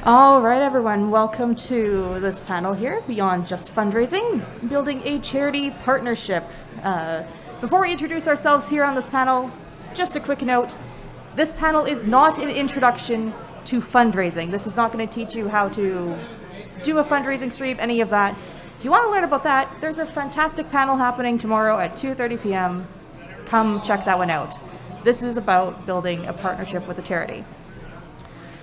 All right, everyone, welcome to this panel here, Beyond Just Fundraising, building a charity partnership. Before we introduce ourselves here on this panel, just a quick note, this panel is not an introduction to fundraising. This is not going to teach you how to do a fundraising stream, any of that. If you want to learn about that, there's a fantastic panel happening tomorrow at 2:30 p.m. Come check that one out. This is about building a partnership with a charity.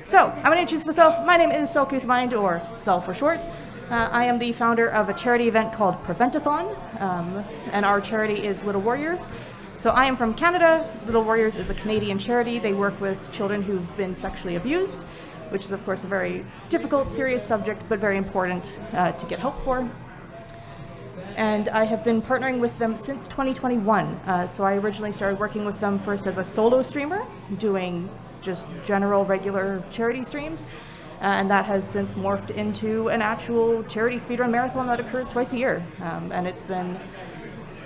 So, I'm going to introduce myself. My name is Selkuth Mind, or Sel for short. I am the founder of a charity event called Preventathon, and our charity is Little Warriors. So I am from Canada. Little Warriors is a Canadian charity. They work with children who've been sexually abused, which is, of course, a very difficult, serious subject, but very important to get help for. And I have been partnering with them since 2021. So I originally started working with them first as a solo streamer, doing just general, regular charity streams. And that has since morphed into an actual charity speedrun marathon that occurs twice a year. And it's been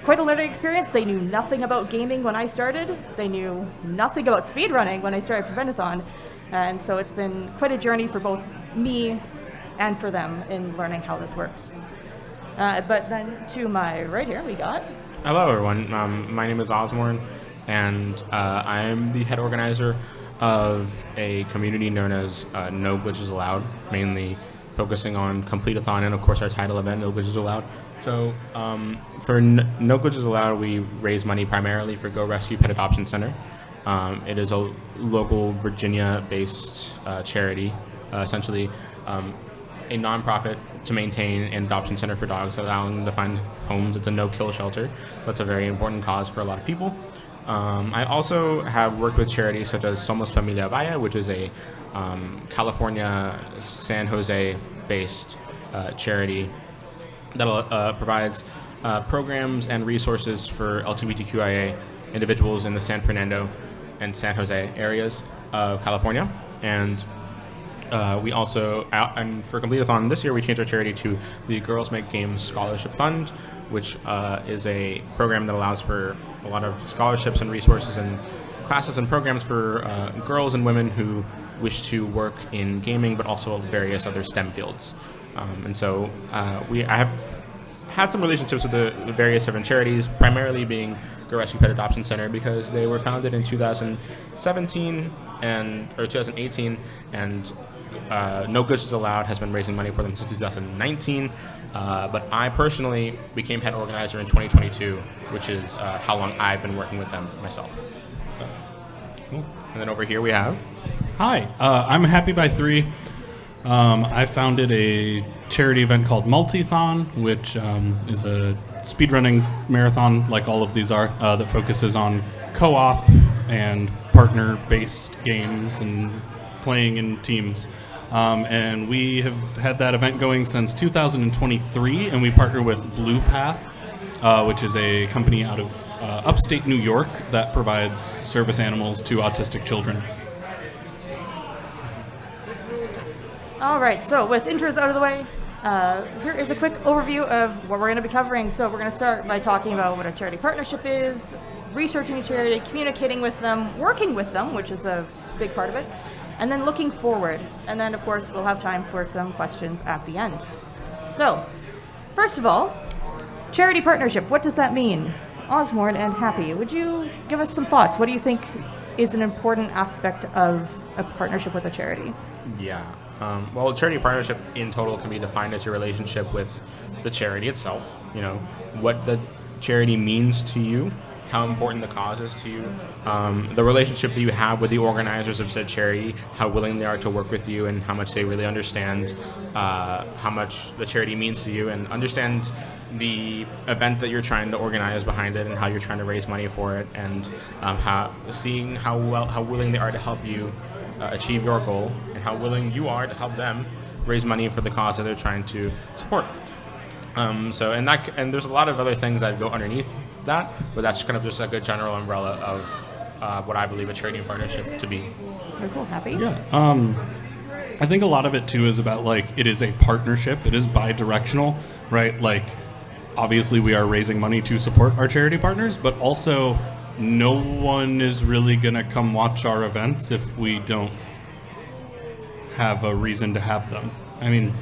quite a learning experience. They knew nothing about gaming when I started. They knew nothing about speedrunning when I started Preventathon. And so it's been quite a journey for both me and for them in learning how this works. But then to my right here, we got... Hello, everyone. My name is Osborne, and I am the head organizer of a community known as No Glitches Allowed, mainly focusing on Complete-a-thon and, of course, our title event, No Glitches Allowed. So for No Glitches Allowed, we raise money primarily for Go Rescue Pet Adoption Center. It is a local Virginia-based charity, essentially a nonprofit to maintain an adoption center for dogs, allowing them to find homes. It's a no-kill shelter, so that's a very important cause for a lot of people. I also have worked with charities such as Somos Familia Vaya, which is a California, San Jose-based charity that provides programs and resources for LGBTQIA individuals in the San Fernando and San Jose areas of California. And we also, and for Complete-a-thon this year, we changed our charity to the Girls Make Games Scholarship Fund, which is a program that allows for a lot of scholarships and resources and classes and programs for girls and women who wish to work in gaming, but also various other STEM fields. And so I have had some relationships with the various different charities, primarily being Go Rescue Pet Adoption Center, because they were founded in 2017 or 2018, and No Glitches Allowed has been raising money for them since 2019. But I personally became head organizer in 2022, which is how long I've been working with them myself. So, cool. And then over here we have... Hi, I'm Happy by 3. I founded a charity event called Multi-thon, which is a speedrunning marathon, like all of these are, that focuses on co-op and partner-based games and playing in teams. And we have had that event going since 2023, and we partner with Blue Path, which is a company out of upstate New York that provides service animals to autistic children. All right, so with intros out of the way, here is a quick overview of what we're going to be covering. So we're going to start by talking about what a charity partnership is, researching a charity, communicating with them, working with them, which is a big part of it, and then looking forward. And then, of course, we'll have time for some questions at the end. So, first of all, charity partnership, what does that mean? Osborne and Happy, would you give us some thoughts? What do you think is an important aspect of a partnership with a charity? Yeah. Well, a charity partnership in total can be defined as your relationship with the charity itself, you know, what the charity means to you, how important the cause is to you, the relationship that you have with the organizers of said charity, how willing they are to work with you, and how much they really understand how much the charity means to you, and understand the event that you're trying to organize behind it, and how you're trying to raise money for it, and seeing how willing they are to help you achieve your goal, and how willing you are to help them raise money for the cause that they're trying to support. And there's a lot of other things that go underneath that, but that's kind of just like a general umbrella of what I believe a charity partnership to be. Very cool. Happy? Yeah. I think a lot of it too is about, like, it is a partnership. It is bi-directional, right? Like, obviously we are raising money to support our charity partners, but also no one is really going to come watch our events if we don't have a reason to have them. I mean,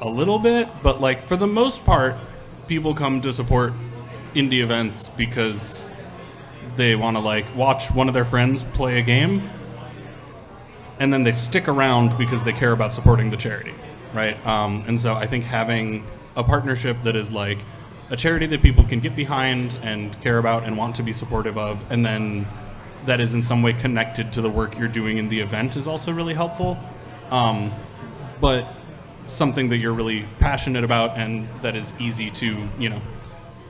a little bit, but like for the most part, people come to support indie events because they want to like watch one of their friends play a game, and then they stick around because they care about supporting the charity, right? And so I think having a partnership that is like a charity that people can get behind and care about and want to be supportive of, and then that is in some way connected to the work you're doing in the event is also really helpful. But something that you're really passionate about and that is easy to,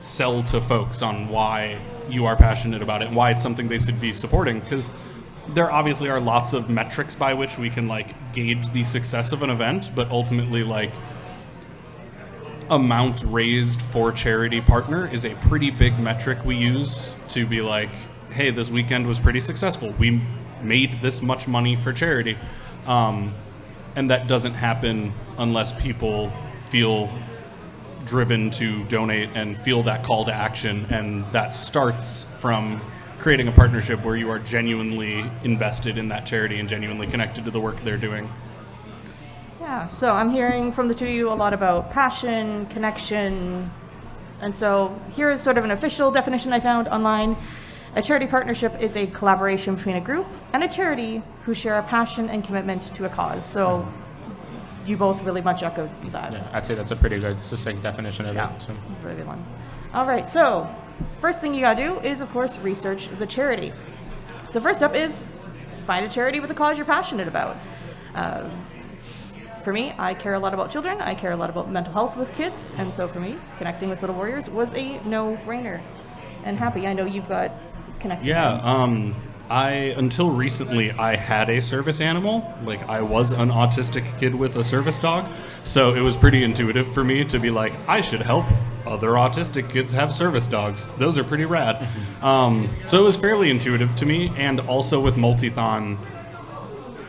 sell to folks on why you are passionate about it and why it's something they should be supporting, because there obviously are lots of metrics by which we can like gauge the success of an event, but ultimately like amount raised for charity partner is a pretty big metric we use to be like, hey, this weekend was pretty successful, we made this much money for charity. And that doesn't happen unless people feel driven to donate and feel that call to action. And that starts from creating a partnership where you are genuinely invested in that charity and genuinely connected to the work they're doing. Yeah, so I'm hearing from the two of you a lot about passion, connection. And so here is sort of an official definition I found online. A charity partnership is a collaboration between a group and a charity who share a passion and commitment to a cause. So you both really much echoed that. Yeah, I'd say that's a pretty good, succinct definition of it. So. That's a really good one. All right, so first thing you gotta do is, of course, research the charity. So first up is find a charity with a cause you're passionate about. For me, I care a lot about children. I care a lot about mental health with kids. And so for me, connecting with Little Warriors was a no-brainer. And Happy, I know you've got connected. Yeah, until recently, I had a service animal. Like, I was an autistic kid with a service dog. So it was pretty intuitive for me to be like, I should help other autistic kids have service dogs. Those are pretty rad. So it was fairly intuitive to me. And also with Multithon,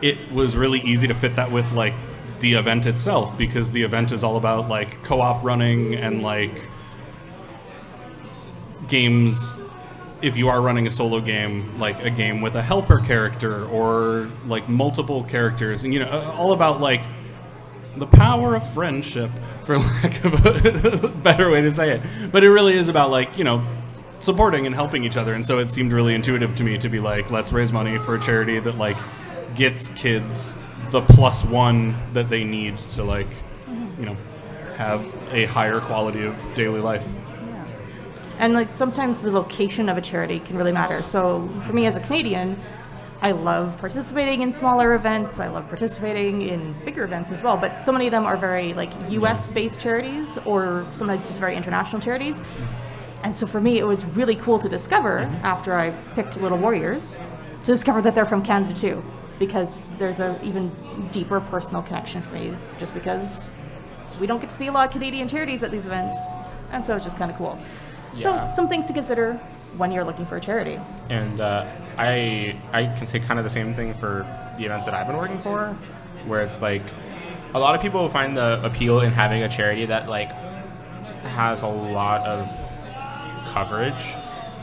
it was really easy to fit that with, like, the event itself, because the event is all about, like, co-op running and, like, games. If you are running a solo game, like a game with a helper character or like multiple characters, and all about like the power of friendship, for lack of a better way to say it. But it really is about like, supporting and helping each other. And so it seemed really intuitive to me to be like, let's raise money for a charity that like gets kids the +1 that they need to like, have a higher quality of daily life. And like sometimes the location of a charity can really matter. So for me as a Canadian, I love participating in smaller events. I love participating in bigger events as well. But so many of them are very like US based charities or sometimes just very international charities. And so for me, it was really cool to discover after I picked Little Warriors to discover that they're from Canada too, because there's an even deeper personal connection for me just because we don't get to see a lot of Canadian charities at these events. And so it's just kind of cool. Yeah. So some things to consider when you're looking for a charity. And I can say kind of the same thing for the events that I've been working for, where it's like a lot of people find the appeal in having a charity that like has a lot of coverage.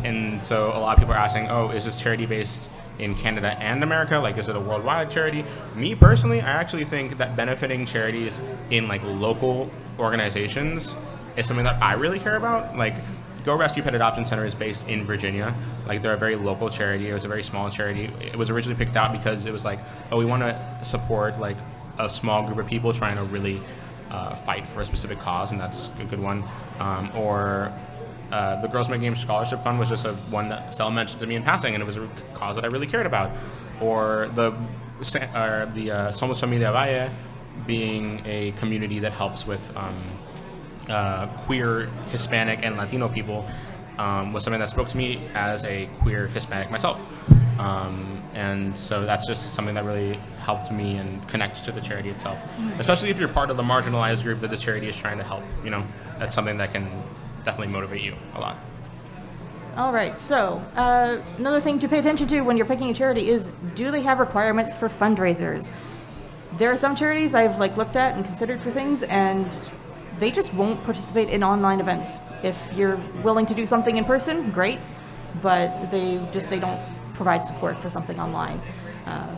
And so a lot of people are asking, is this charity based in Canada and America? Like, is it a worldwide charity? Me personally, I actually think that benefiting charities in like local organizations is something that I really care about. Like, Go Rescue Pet Adoption Center is based in Virginia. Like, they're a very local charity. It was a very small charity. It was originally picked out because it was like, we want to support like a small group of people trying to really fight for a specific cause, and that's a good one. The Girls Make Games Scholarship Fund was just one that Stella mentioned to me in passing, and it was a cause that I really cared about. Or the Somos Familia Valle, being a community that helps with queer, Hispanic, and Latino people, was something that spoke to me as a queer Hispanic myself. And so that's just something that really helped me and connect to the charity itself. Especially if you're part of the marginalized group that the charity is trying to help. That's something that can definitely motivate you a lot. All right, so another thing to pay attention to when you're picking a charity is, do they have requirements for fundraisers? There are some charities I've looked at and considered for things, and they just won't participate in online events. If you're willing to do something in person, great. but they don't provide support for something online.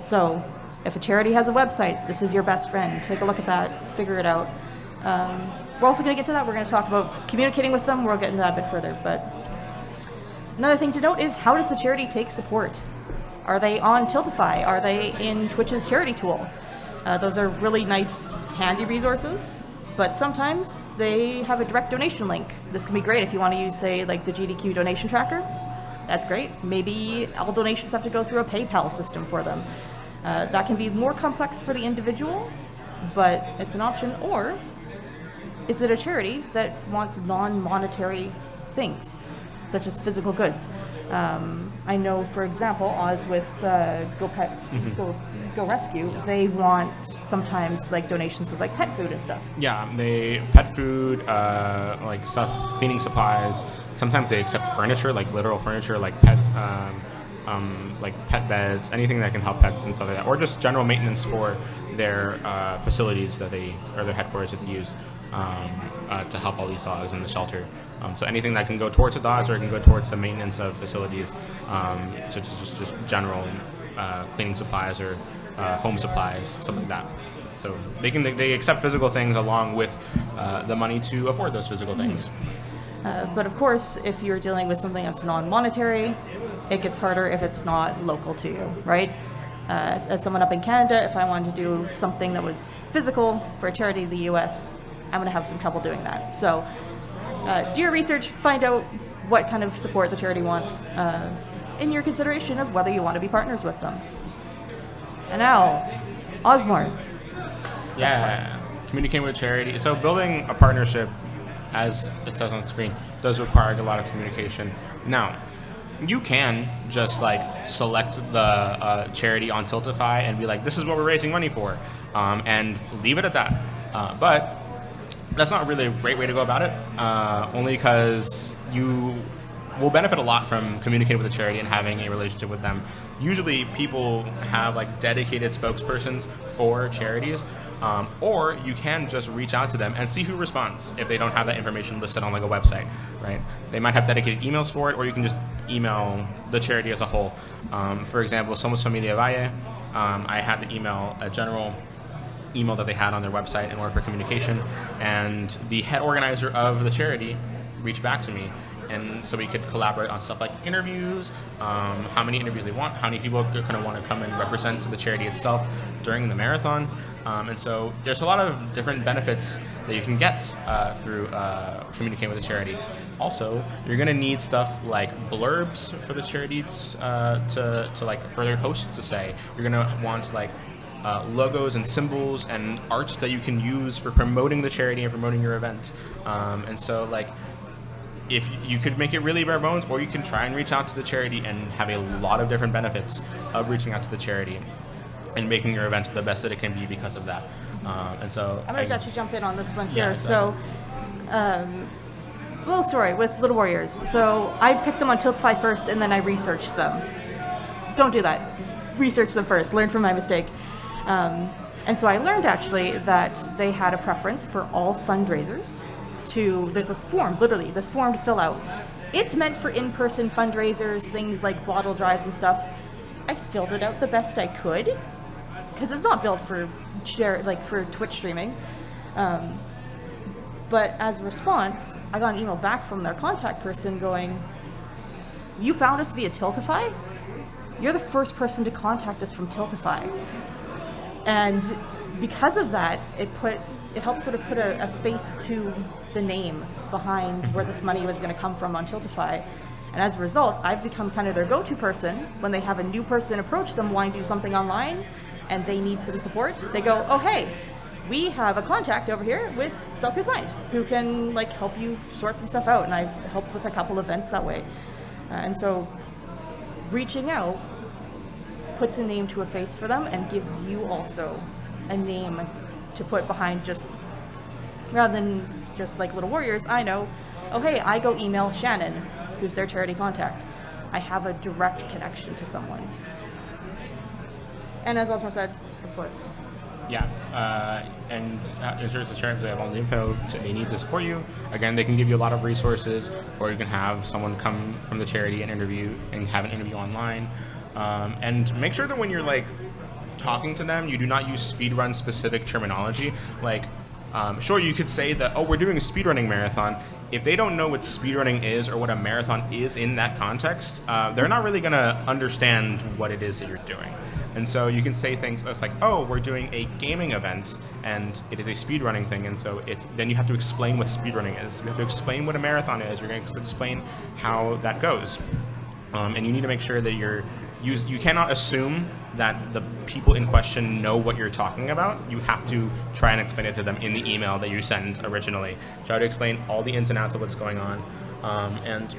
So if a charity has a website, this is your best friend. Take a look at that, figure it out. We're also going to get to that. We're going to talk about communicating with them. We'll get into that a bit further. But another thing to note is, how does the charity take support? Are they on Tiltify? Are they in Twitch's charity tool? Those are really nice, handy resources, but sometimes they have a direct donation link. This can be great if you want to use, say, like the GDQ donation tracker. That's great. Maybe all donations have to go through a PayPal system for them. That can be more complex for the individual, but it's an option. Or is it a charity that wants non-monetary things, such as physical goods? I know, for example, Oz with Go Rescue, they want sometimes like donations of like pet food and stuff. Yeah, pet food, like stuff, cleaning supplies. Sometimes they accept furniture, like literal furniture, like pet beds, anything that can help pets and stuff like that, or just general maintenance for their facilities or their headquarters that they use to help all these dogs in the shelter. So anything that can go towards the dogs, or it can go towards the maintenance of facilities, so just general cleaning supplies or home supplies, something like that. So they accept physical things along with the money to afford those physical things. But of course, if you're dealing with something that's non-monetary, it gets harder if it's not local to you, right? As someone up in Canada, if I wanted to do something that was physical for a charity in the US, I'm going to have some trouble doing that. So do your research, find out what kind of support the charity wants in your consideration of whether you want to be partners with them. And now, Osborne. Yeah, communicating with charity. So building a partnership, as it says on the screen, does require a lot of communication. Now, you can just like select the charity on Tiltify and be like, this is what we're raising money for, and leave it at that. But that's not really a great way to go about it, only because you will benefit a lot from communicating with a charity and having a relationship with them. Usually people have like dedicated spokespersons for charities, or you can just reach out to them and see who responds if they don't have that information listed on like a website, right? They might have dedicated emails for it, or you can just email the charity as a whole. For example, Somos Familia Valle, I had to email a general email that they had on their website in order for communication, and the head organizer of the charity reached back to me, and so we could collaborate on stuff like interviews, how many interviews they want, how many people kind of want to come and represent the charity itself during the marathon. And so there's a lot of different benefits that you can get through communicating with a charity. Also, you're going to need stuff like blurbs for the charities to like for their hosts to say. You're going to want like logos and symbols and art that you can use for promoting the charity and promoting your event. And so like, if you could make it really bare bones, or you can try and reach out to the charity and have a lot of different benefits of reaching out to the charity and making your event the best that it can be because of that. And so I'm going to actually jump in on this one here. Yeah, so, little story with Little Warriors. So I picked them on Tiltify first, and then I researched them. Don't do that. Research them first. Learn from my mistake. And so I learned actually that they had a preference for all fundraisers. There's a form, literally, this form to fill out. It's meant for in-person fundraisers, things like bottle drives and stuff. I filled it out the best I could, because it's not built for for Twitch streaming. But as a response, I got an email back from their contact person going, "You found us via Tiltify? You're the first person to contact us from Tiltify." And because of that, it helped sort of put a face to the name behind where this money was going to come from on Tiltify. And as a result, I've become kind of their go-to person when they have a new person approach them wanting to do something online and they need some support. They go, "Oh, hey, we have a contact over here with Self With Mind who can like help you sort some stuff out." And I've helped with a couple events that way. And so reaching out puts a name to a face for them and gives you also a name to put behind, just rather than just like Little Warriors. I know, oh hey, I go email Shannon, who's their charity contact. I have a direct connection to someone. And as Osmar said, of course, Yeah, insurance insurance, they have all the info they need to support you. Again, they can give you a lot of resources, or you can have someone come from the charity and have an interview online. And make sure that when you're like talking to them, you do not use speedrun specific terminology. Like, sure, you could say that, oh, we're doing a speedrunning marathon. If they don't know what speedrunning is or what a marathon is in that context, they're not really going to understand what it is that you're doing. And so you can say things like, oh, we're doing a gaming event, and it is a speedrunning thing, and so then you have to explain what speedrunning is. You have to explain what a marathon is. You're going to explain how that goes. And you need to make sure that you cannot assume that the people in question know what you're talking about. You have to try and explain it to them in the email that you send originally. Try to explain all the ins and outs of what's going on. And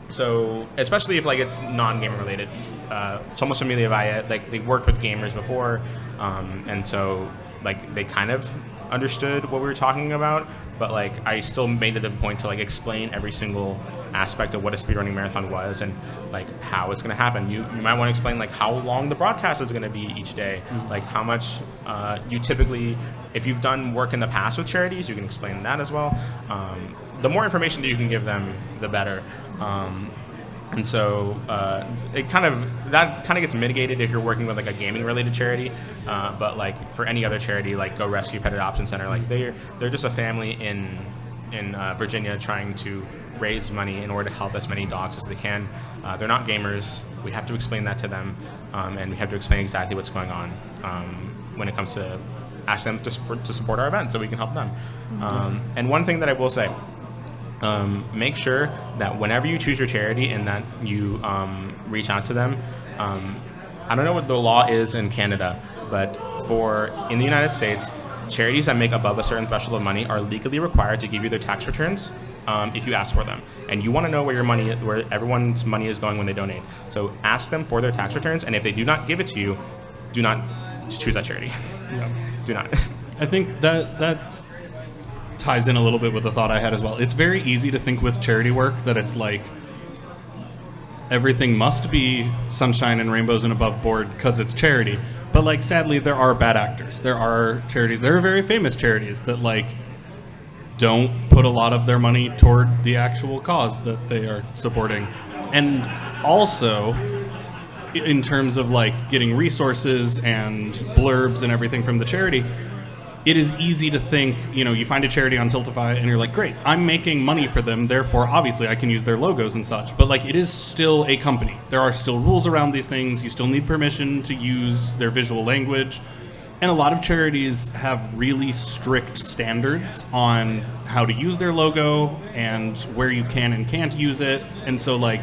so, especially if like it's non-gamer related, Somos Familia Vaya, like they worked with gamers before, and so like they kind of understood what we were talking about, but like I still made it a point to like explain every single aspect of what a speedrunning marathon was and like how it's going to happen. You might want to explain like how long the broadcast is going to be each day, like how much you typically, if you've done work in the past with charities, you can explain that as well. The more information that you can give them, the better. And so that kind of gets mitigated if you're working with like a gaming related charity, but like for any other charity like Go Rescue Pet Adoption Center, like they're just a family in Virginia trying to raise money in order to help as many dogs as they can. They're not gamers. We have to explain that to them, and we have to explain exactly what's going on when it comes to ask them to support our event so we can help them. And one thing that I will say, make sure that whenever you choose your charity and that you reach out to them, I don't know what the law is in Canada, but in the United States, charities that make above a certain threshold of money are legally required to give you their tax returns if you ask for them. And you want to know where everyone's money is going when they donate. So ask them for their tax returns, and if they do not give it to you, do not choose that charity. Yeah. Do not. I think that ties in a little bit with the thought I had as well. It's very easy to think with charity work that it's like everything must be sunshine and rainbows and above board because it's charity. But like sadly there are bad actors. There are charities, there are very famous charities that like don't put a lot of their money toward the actual cause that they are supporting. And also in terms of like getting resources and blurbs and everything from the charity, it is easy to think, you find a charity on Tiltify and you're like, great, I'm making money for them, therefore obviously I can use their logos and such. But like it is still a company. There are still rules around these things. You still need permission to use their visual language. And a lot of charities have really strict standards on how to use their logo and where you can and can't use it. And so like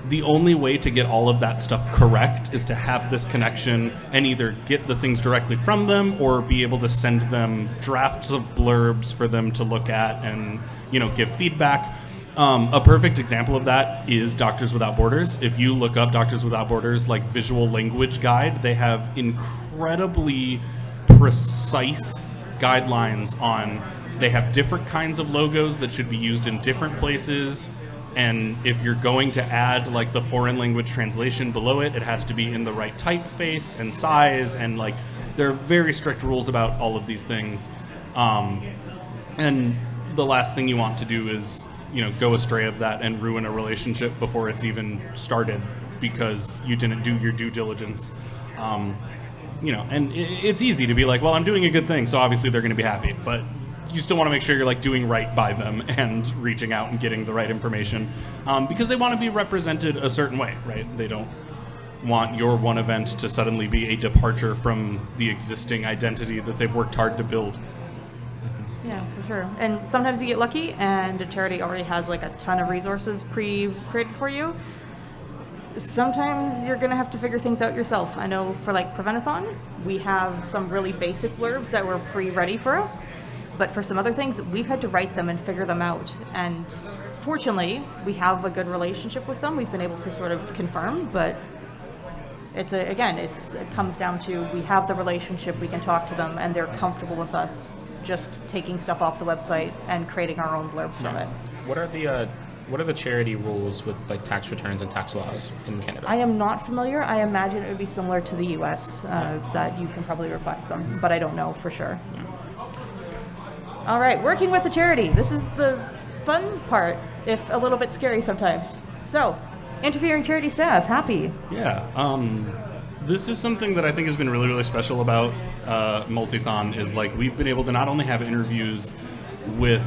the only way to get all of that stuff correct is to have this connection and either get the things directly from them or be able to send them drafts of blurbs for them to look at and, give feedback. A perfect example of that is Doctors Without Borders. If you look up Doctors Without Borders, like visual language guide, they have incredibly precise guidelines on, they have different kinds of logos that should be used in different places. And if you're going to add like the foreign language translation below it, it has to be in the right typeface and size, and like there are very strict rules about all of these things. And the last thing you want to do is, go astray of that and ruin a relationship before it's even started because you didn't do your due diligence. And it's easy to be like, well, I'm doing a good thing, so obviously they're going to be happy, but you still want to make sure you're like doing right by them and reaching out and getting the right information, because they want to be represented a certain way, right? They don't want your one event to suddenly be a departure from the existing identity that they've worked hard to build. Yeah, for sure. And sometimes you get lucky and a charity already has like a ton of resources pre-created for you. Sometimes you're going to have to figure things out yourself. I know for like Preventathon, we have some really basic blurbs that were pre-ready for us. But for some other things, we've had to write them and figure them out. And fortunately, we have a good relationship with them. We've been able to sort of confirm, but it comes down to we have the relationship, we can talk to them, and they're comfortable with us just taking stuff off the website and creating our own blurbs from it. What are the what are the charity rules with like tax returns and tax laws in Canada? I am not familiar. I imagine it would be similar to the U.S. That you can probably request them, but I don't know for sure. All right, working with the charity. This is the fun part, if a little bit scary sometimes. So, interviewing charity staff, happy. Yeah. This is something that I think has been really, really special about Multithon is like we've been able to not only have interviews with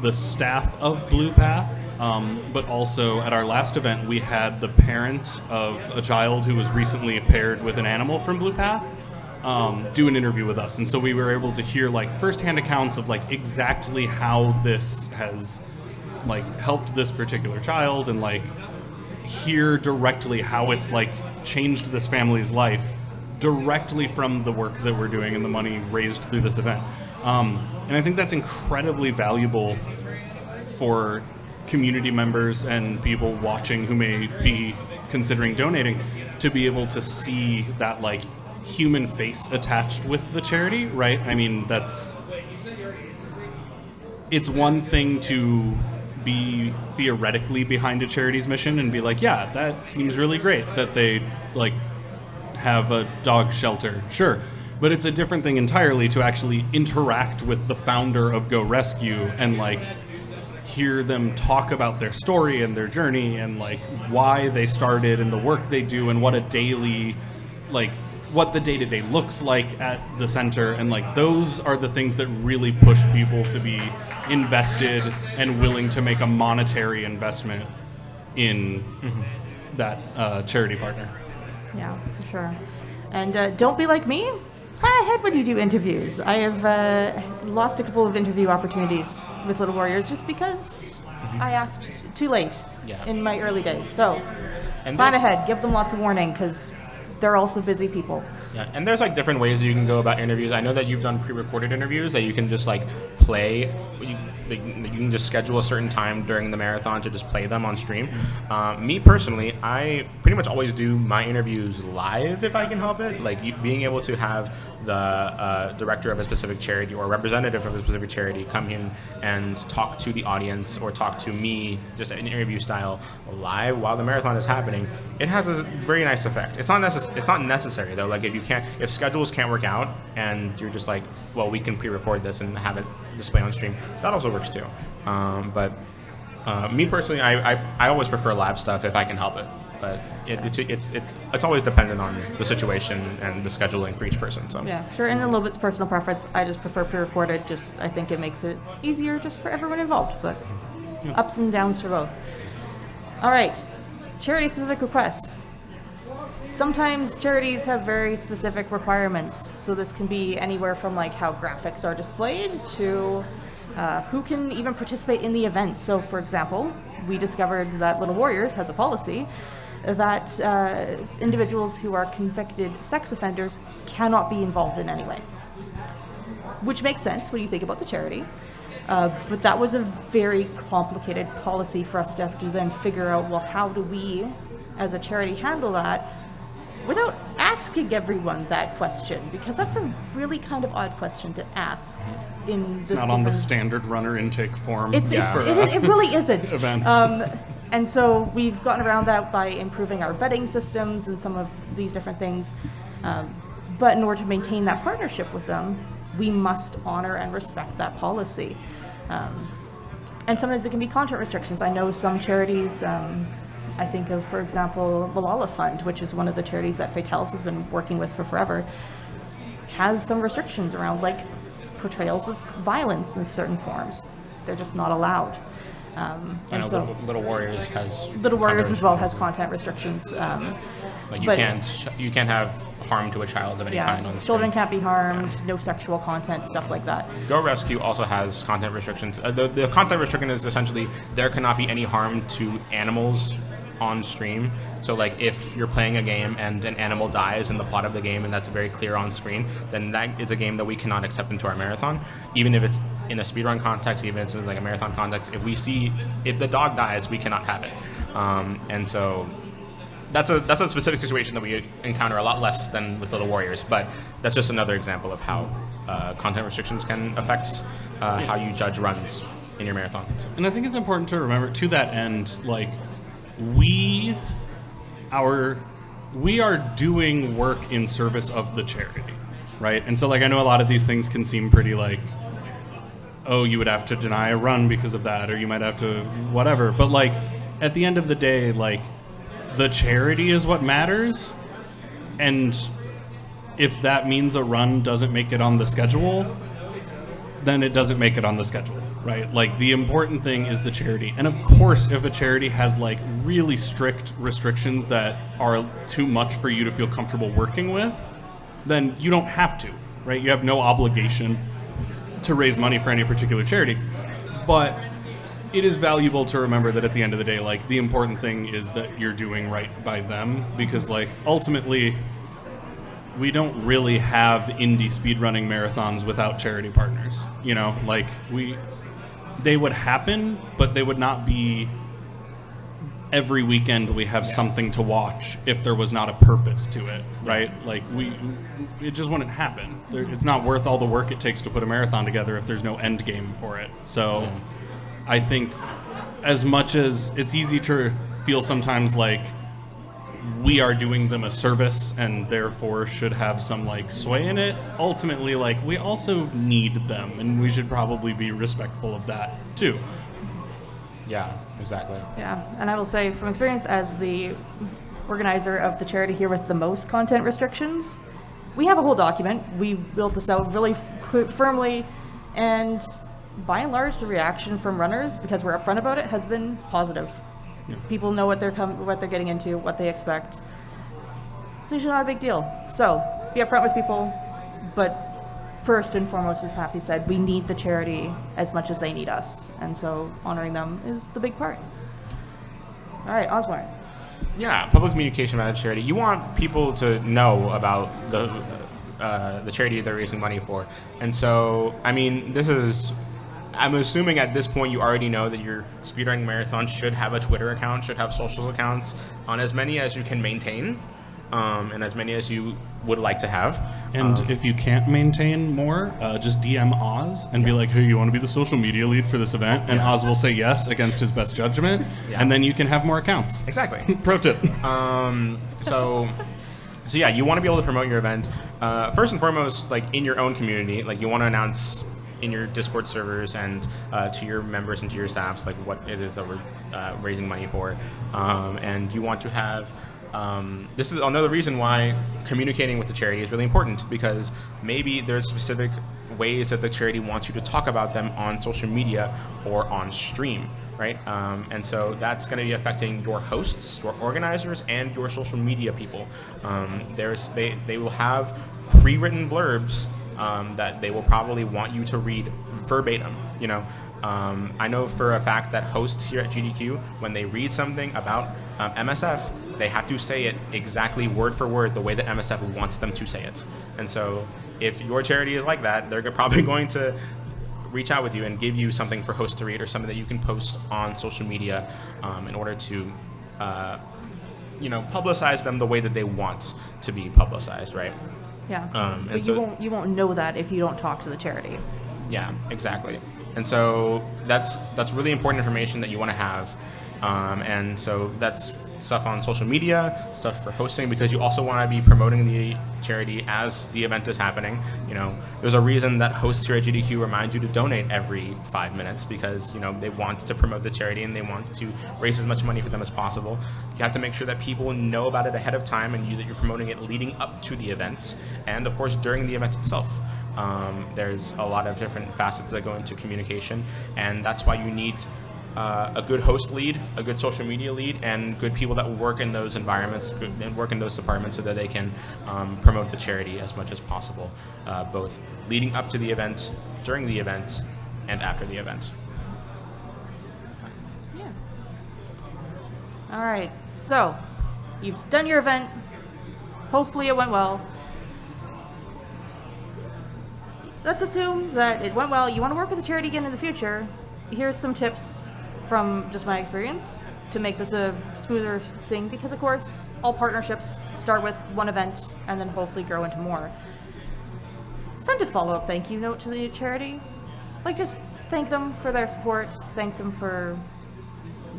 the staff of Blue Path, but also at our last event we had the parent of a child who was recently paired with an animal from Blue Path do an interview with us, and so we were able to hear like firsthand accounts of like exactly how this has like helped this particular child, and like hear directly how it's like changed this family's life directly from the work that we're doing and the money raised through this event. And I think that's incredibly valuable for community members and people watching who may be considering donating to be able to see that like human face attached with the charity, right? I mean, it's one thing to be theoretically behind a charity's mission and be like, yeah, that seems really great that they like have a dog shelter, sure. But it's a different thing entirely to actually interact with the founder of Go Rescue and like hear them talk about their story and their journey and like why they started and the work they do and what a daily, like what the day-to-day looks like at the center. And like those are the things that really push people to be invested and willing to make a monetary investment in that charity partner. Yeah, for sure. And don't be like me. Plan ahead when you do interviews. I have lost a couple of interview opportunities with Little Warriors just because I asked too late in my early days. So plan ahead, give them lots of warning because they're also busy people. Yeah, and there's like different ways you can go about interviews. I know that you've done pre-recorded interviews that you can just like play. You can just schedule a certain time during the marathon to just play them on stream. Me personally, I pretty much always do my interviews live if I can help it. Like being able to have the director of a specific charity or representative of a specific charity come in and talk to the audience or talk to me just an interview style live while the marathon is happening. It has a very nice effect. It's not necessary though. Like if schedules can't work out and you're just like, well, we can pre-record this and have it display on stream, that also works too. But me personally, I always prefer live stuff if I can help it. But it's always dependent on the situation and the scheduling for each person. So yeah, sure. And a little bit's personal preference. I just prefer pre-recorded. Just I think it makes it easier just for everyone involved. But ups and downs for both. All right, charity-specific requests. Sometimes charities have very specific requirements, so this can be anywhere from like how graphics are displayed to who can even participate in the event. So for example, we discovered that Little Warriors has a policy that individuals who are convicted sex offenders cannot be involved in any way, which makes sense when you think about the charity. But that was a very complicated policy for us to have to then figure out, well, how do we as a charity handle that without asking everyone that question, because that's a really kind of odd question to ask. It's not on the standard runner intake form. It really isn't. Events. And so we've gotten around that by improving our vetting systems and some of these different things. But in order to maintain that partnership with them, we must honor and respect that policy. And sometimes it can be content restrictions. I know some charities, I think of, for example, Malala Fund, which is one of the charities that Fatales has been working with for forever, has some restrictions around like portrayals of violence in certain forms. They're just not allowed. And so Little Warriors has Little Warriors as well has content restrictions. Like you can't have harm to a child of any kind on the screen. Children can't be harmed, no sexual content, stuff like that. Go Rescue also has content restrictions. The content restriction is essentially there cannot be any harm to animals on stream. So like if you're playing a game and an animal dies in the plot of the game and that's very clear on screen, then that is a game that we cannot accept into our marathon. Even if it's in a speedrun context, even if it's like a marathon context, if the dog dies, we cannot have it. And so that's a specific situation that we encounter a lot less than with Little Warriors, but that's just another example of how content restrictions can affect how you judge runs in your marathon. So. And I think it's important to remember, to that end, like, we are doing work in service of the charity, right? And so, like, I know a lot of these things can seem pretty like, oh, you would have to deny a run because of that, or you might have to whatever. But, like, at the end of the day, like, the charity is what matters. And if that means a run doesn't make it on the schedule, then it doesn't make it on the schedule, right? Like, the important thing is the charity. And of course, if a charity has like really strict restrictions that are too much for you to feel comfortable working with, then you don't have to, right? You have no obligation to raise money for any particular charity. But it is valuable to remember that at the end of the day, like, the important thing is that you're doing right by them, because, like, ultimately, we don't really have indie speedrunning marathons without charity partners. You know, like, they would happen, but they would not be every weekend we have something to watch if there was not a purpose to it, right? Like, it just wouldn't happen. It's not worth all the work it takes to put a marathon together if there's no end game for it. So I think, as much as it's easy to feel sometimes like we are doing them a service and therefore should have some like sway in it, ultimately, like, we also need them, and we should probably be respectful of that too. Yeah, exactly. Yeah, and I will say from experience as the organizer of the charity here with the most content restrictions, we have a whole document. We built this out really firmly, and by and large, the reaction from runners, because we're upfront about it, has been positive. Yeah. People know what they're getting into, what they expect. It's usually not a big deal. So be upfront with people, but first and foremost, as Happy said, we need the charity as much as they need us, and so honoring them is the big part. All right, Osborne. Yeah, public communication about a charity. You want people to know about the charity they're raising money for, and so I mean, I'm assuming at this point you already know that your speedrunning marathon should have a Twitter account, should have social accounts on as many as you can maintain, and as many as you would like to have. And if you can't maintain more, just DM Oz and be like, hey, you want to be the social media lead for this event? And Oz will say yes against his best judgment, and then you can have more accounts. Exactly. Pro tip. So yeah, you want to be able to promote your event. First and foremost, like, in your own community, like, you want to announce in your Discord servers and to your members and to your staffs, like, what it is that we're raising money for. And you want to have, this is another reason why communicating with the charity is really important, because maybe there's specific ways that the charity wants you to talk about them on social media or on stream, right? And so that's going to be affecting your hosts, your organizers, and your social media people. They will have pre-written blurbs that they will probably want you to read verbatim. You know, I know for a fact that hosts here at GDQ, when they read something about MSF, they have to say it exactly word for word the way that MSF wants them to say it. And so if your charity is like that, they're probably going to reach out with you and give you something for hosts to read, or something that you can post on social media in order to publicize them the way that they want to be publicized, right? Yeah, but you won't know that if you don't talk to the charity. Yeah, exactly. And so that's really important information that you want to have. And so that's stuff on social media, stuff for hosting, because you also want to be promoting the charity as the event is happening. You know, there's a reason that hosts here at GDQ remind you to donate every 5 minutes, because, you know, they want to promote the charity and they want to raise as much money for them as possible. You have to make sure that people know about it ahead of time, and that you're promoting it leading up to the event, and of course during the event itself. There's a lot of different facets that go into communication, and that's why you need a good host lead, a good social media lead, and good people that work in those environments and work in those departments, so that they can promote the charity as much as possible, both leading up to the event, during the event, and after the event. Yeah. All right. So you've done your event. Hopefully it went well. Let's assume that it went well. You want to work with the charity again in the future. Here's some tips from just my experience to make this a smoother thing, because of course all partnerships start with one event and then hopefully grow into more. Send a follow-up thank you note to the charity. Like, just thank them for their support, thank them for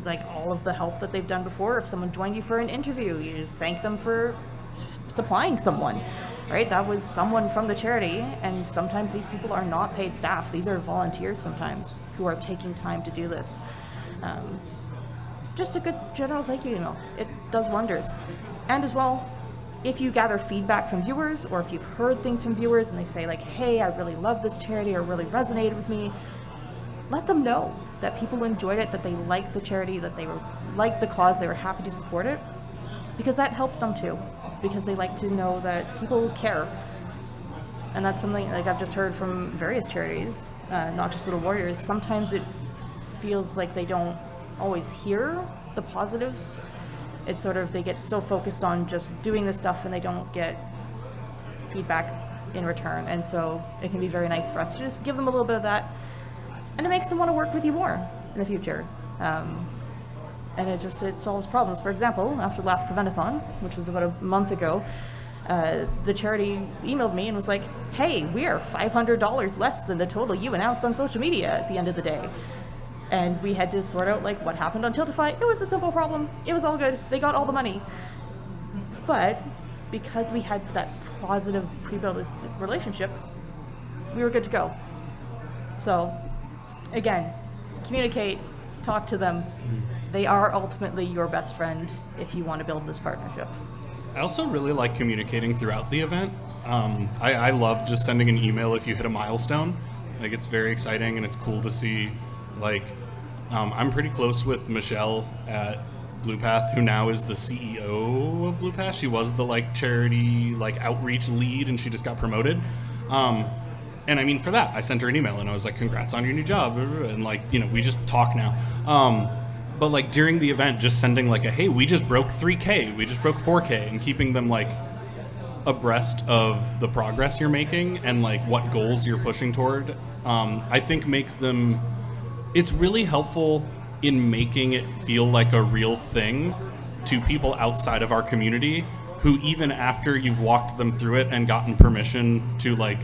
like all of the help that they've done before. If someone joined you for an interview, you just thank them for supplying someone, right? That was someone from the charity, and sometimes these people are not paid staff. These are volunteers sometimes who are taking time to do this. Just a good general thank you email. It does wonders. And as well, if you gather feedback from viewers, or if you've heard things from viewers and they say like, hey, I really love this charity or really resonated with me, let them know that people enjoyed it, that they liked the charity, that they liked the cause, they were happy to support it, because that helps them too, because they like to know that people care. And that's something like I've just heard from various charities, not just Little Warriors. Sometimes it feels like they don't always hear the positives. It's sort of, they get so focused on just doing this stuff and they don't get feedback in return. And so it can be very nice for us to just give them a little bit of that, and it makes them want to work with you more in the future. And it solves problems. For example, after the last Preventathon, which was about a month ago, the charity emailed me and was like, hey, we are $500 less than the total you announced on social media at the end of the day. And we had to sort out like what happened on Tiltify. It was a simple problem. It was all good. They got all the money. But because we had that positive pre-built relationship, we were good to go. So again, communicate, talk to them. They are ultimately your best friend if you want to build this partnership. I also really like communicating throughout the event. I love just sending an email if you hit a milestone. Like, it's very exciting and it's cool to see. Like, I'm pretty close with Michelle at Blue Path, who now is the CEO of Blue Path. She was the like charity like outreach lead, and she just got promoted. And I mean, for that, I sent her an email and I was like, congrats on your new job. And like, you know, we just talk now. But like during the event, just sending like a, hey, we just broke 3K, we just broke 4K, and keeping them like abreast of the progress you're making and like what goals you're pushing toward, I think makes them, it's really helpful in making it feel like a real thing to people outside of our community, who even after you've walked them through it and gotten permission to like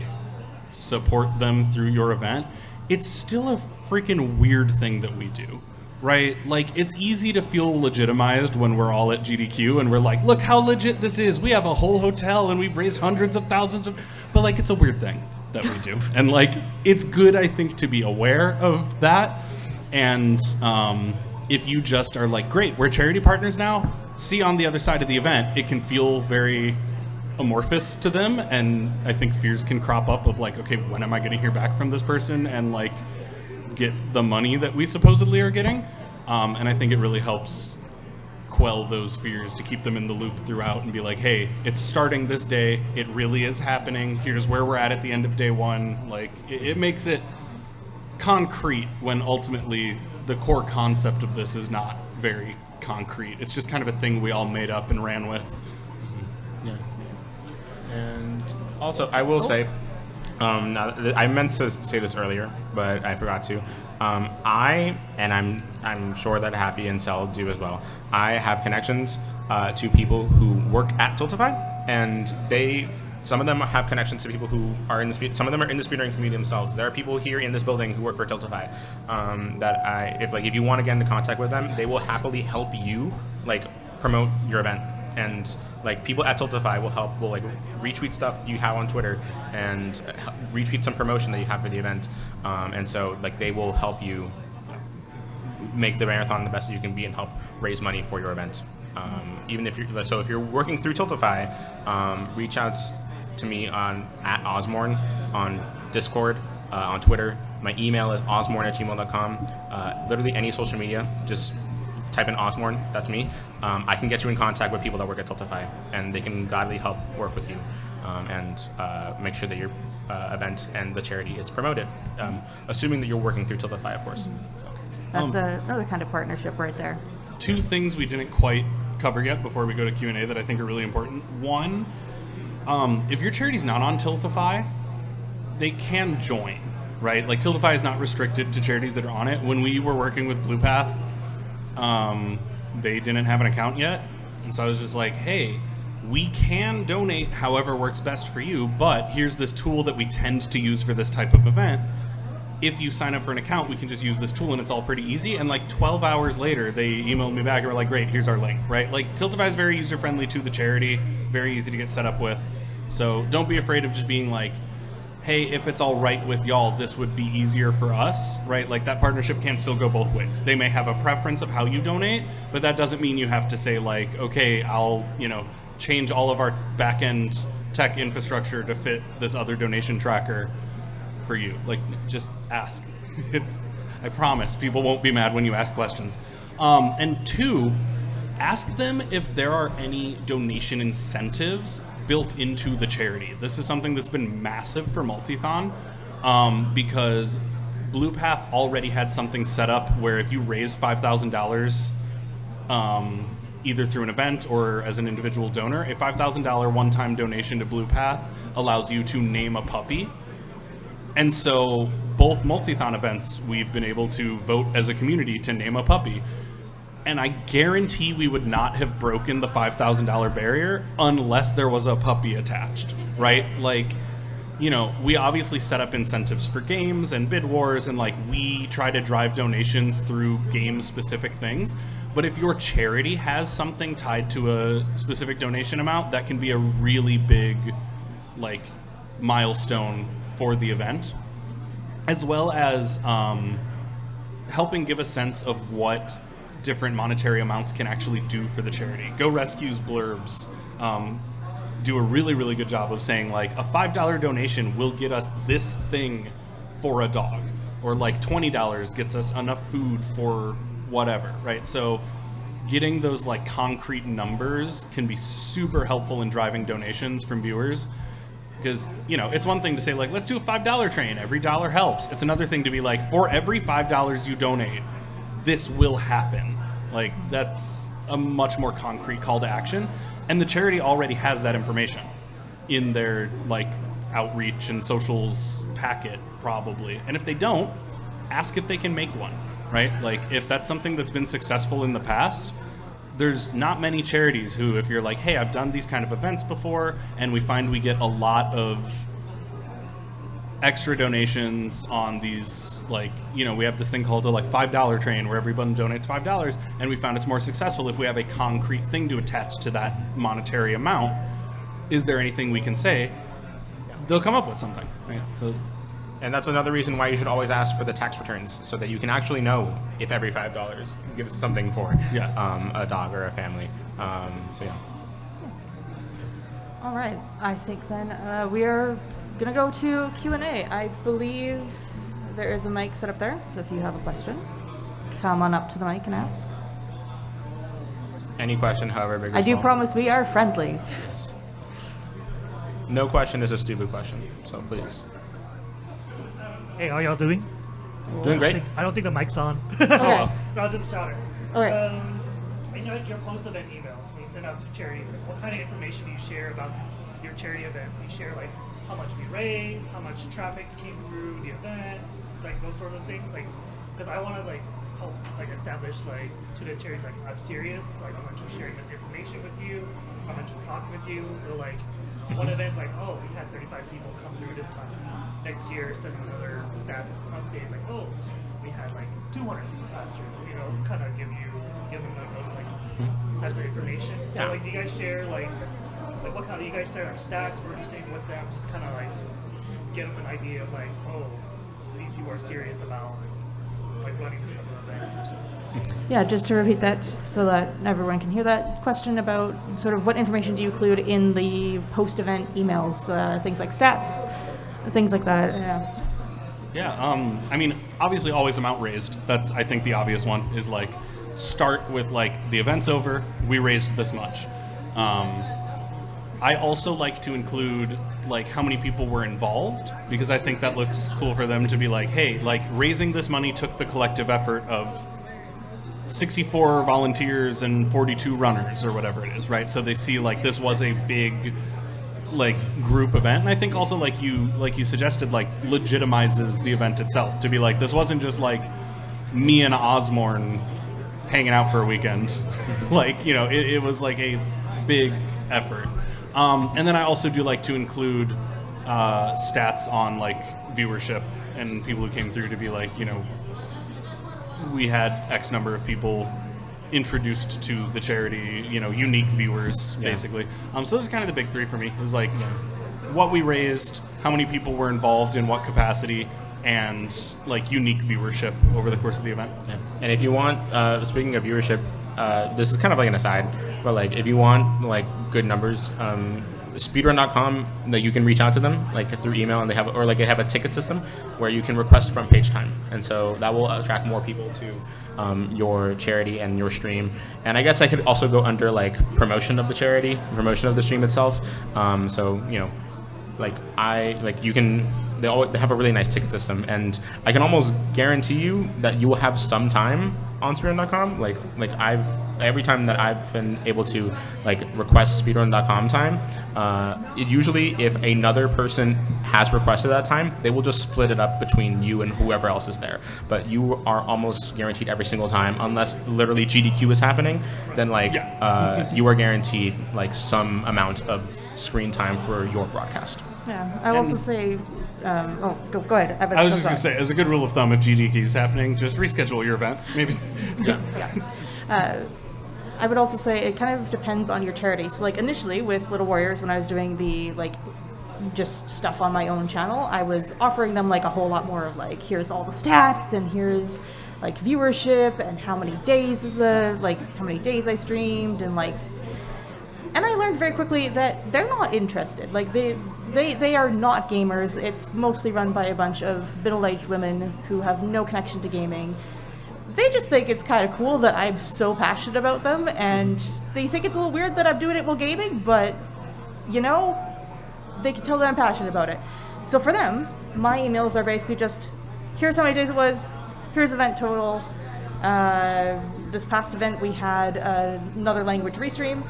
support them through your event, it's still a freaking weird thing that we do, right? Like, it's easy to feel legitimized when we're all at GDQ and we're like, look how legit this is. We have a whole hotel and we've raised hundreds of thousands of, but like, it's a weird thing that we do. And like, it's good, I think, to be aware of that. And if you just are like, great, we're charity partners now, see on the other side of the event, it can feel very amorphous to them, and I think fears can crop up of like, okay, when am I going to hear back from this person and like get the money that we supposedly are getting? And I think it really helps quell those fears to keep them in the loop throughout and be like, hey, it's starting this day, it really is happening, here's where we're at the end of day one. Like, it makes it concrete when ultimately the core concept of this is not very concrete. It's just kind of a thing we all made up and ran with. Yeah. And also, I will say, now, I meant to say this earlier, but I forgot to. I'm sure that Happy and Cell do as well. I have connections to people who work at Tiltify, and some of them have connections to people who are in the some of them are in the speedrunning community themselves. There are people here in this building who work for Tiltify if you want to get into contact with them, they will happily help you like promote your event. And like, people at Tiltify will like retweet stuff you have on Twitter and retweet some promotion that you have for the event. And so like, they will help you make the marathon the best that you can be and help raise money for your event. Even if you're working through Tiltify, reach out to me at Osmorn on Discord, on Twitter. My email is osmorn@gmail.com. Literally any social media, just type in Osmorn, that's me. I can get you in contact with people that work at Tiltify, and they can gladly help work with you and make sure that your event and the charity is promoted, assuming that you're working through Tiltify, of course. So. That's another kind of partnership right there. Two things we didn't quite cover yet before we go to Q&A that I think are really important. One, if your charity's not on Tiltify, they can join, right? Like, Tiltify is not restricted to charities that are on it. When we were working with Blue Path, they didn't have an account yet, and so I was just like, hey, we can donate however works best for you, but here's this tool that we tend to use for this type of event. if you sign up for an account, we can just use this tool and it's all pretty easy. And like 12 hours later, they emailed me back and were like, great, here's our link, right? Like Tiltify is very user-friendly to the charity, very easy to get set up with. So don't be afraid of just being like, hey, if it's all right with y'all, this would be easier for us, right? Like that partnership can still go both ways. They may have a preference of how you donate, but that doesn't mean you have to say like, okay, I'll, change all of our back-end tech infrastructure to fit this other donation tracker for you. Like, just ask. I promise people won't be mad when you ask questions. And 2, ask them if there are any donation incentives built into the charity. This is something that's been massive for Multithon, because BluePath already had something set up where if you raise $5,000 either through an event or as an individual donor, a $5,000 one-time donation to BluePath allows you to name a puppy. And so both Multithon events, we've been able to vote as a community to name a puppy. And I guarantee we would not have broken the $5,000 barrier unless there was a puppy attached, right? Like, we obviously set up incentives for games and bid wars, and like we try to drive donations through game-specific things. But if your charity has something tied to a specific donation amount, that can be a really big, like, milestone for the event, as well as helping give a sense of what different monetary amounts can actually do for the charity. Go Rescue's blurbs do a really, really good job of saying, like, a $5 donation will get us this thing for a dog, or like $20 gets us enough food for whatever, right? So getting those like concrete numbers can be super helpful in driving donations from viewers. Because, it's one thing to say, like, let's do a $5 train. Every dollar helps. It's another thing to be like, for every $5 you donate, this will happen. Like, that's a much more concrete call to action. And the charity already has that information in their, like, outreach and socials packet, probably. And if they don't, ask if they can make one, right? Like, if that's something that's been successful in the past, there's not many charities who, if you're like, hey, I've done these kind of events before, and we find we get a lot of extra donations on these, like, we have this thing called a like $5 train where everyone donates $5, and we found it's more successful if we have a concrete thing to attach to that monetary amount. Is there anything we can say? They'll come up with something, right? So. And that's another reason why you should always ask for the tax returns, so that you can actually know if every $5 gives something for a dog or a family. So yeah. All right. I think then we are going to go to Q&A. I believe there is a mic set up there, so if you have a question, come on up to the mic and ask. Any question, however big or I do small. promise we are friendly. Yes. No question is a stupid question, so please. Hey, how y'all doing? Doing great. I don't think the mic's on. Okay. No, I'll just shout it. Okay. In your post-event emails, when you send out to charities, what kind of information do you share about your charity event? Do you share, like, how much we raised, how much traffic came through the event, like, those sort of things? Like, because I want to, like, help, like, establish, like, to the charities, like, I'm serious, like, I'm going to keep sharing this information with you, I'm going to keep talking with you, so, like, one event, like, oh, we had 35 people come through this time. Next year, send another stats updates, like, oh, we had like 200 last year. Kind of give them those like types of information. So like, do you guys share like what kind of, you guys share like stats or anything with them? Just kind of like get them an idea of like, oh, these people are serious about like running this type of event or something. Yeah, just to repeat that so that everyone can hear that question about sort of what information do you include in the post-event emails, things like stats, things like that. Yeah, I mean, obviously always amount raised. That's, I think, the obvious one is like, start with like, the event's over, we raised this much. I also like to include like how many people were involved, because I think that looks cool for them to be like, hey, like raising this money took the collective effort of 64 volunteers and 42 runners or whatever it is, right? So they see like this was a big like group event, and I think also like you suggested, like legitimizes the event itself to be like, this wasn't just like me and Osborne hanging out for a weekend. Like, it was like a big effort. And then I also do like to include stats on like viewership and people who came through to be like, we had X number of people introduced to the charity, unique viewers, basically. So this is kind of the big three for me, is like what we raised, how many people were involved in what capacity, and like unique viewership over the course of the event. Yeah. And if you want, speaking of viewership, this is kind of like an aside, but like if you want like good numbers, speedrun.com, that you can reach out to them like through email, and they have a ticket system where you can request front page time, and so that will attract more people to your charity and your stream. And I guess I could also go under like promotion of the charity, promotion of the stream itself. They have a really nice ticket system, and I can almost guarantee you that you will have some time on speedrun.com. Every time that I've been able to like request speedrun.com time, it usually, if another person has requested that time, they will just split it up between you and whoever else is there. But you are almost guaranteed every single time, unless literally GDQ is happening, then you are guaranteed like some amount of screen time for your broadcast. Yeah, I will also say. Go ahead. I was just going to say, as a good rule of thumb, if GDQ is happening, just reschedule your event, maybe. I would also say it kind of depends on your charity. So, like, initially with Little Warriors, when I was doing the, like, just stuff on my own channel, I was offering them, like, a whole lot more of, like, here's all the stats, and here's, like, viewership, and how many days I streamed, and, like, and I learned very quickly that they're not interested. Like, they are not gamers. It's mostly run by a bunch of middle-aged women who have no connection to gaming. They just think it's kind of cool that I'm so passionate about them, and they think it's a little weird that I'm doing it while gaming, but, they can tell that I'm passionate about it. So for them, my emails are basically just, here's how many days it was, here's event total. This past event we had another language restream,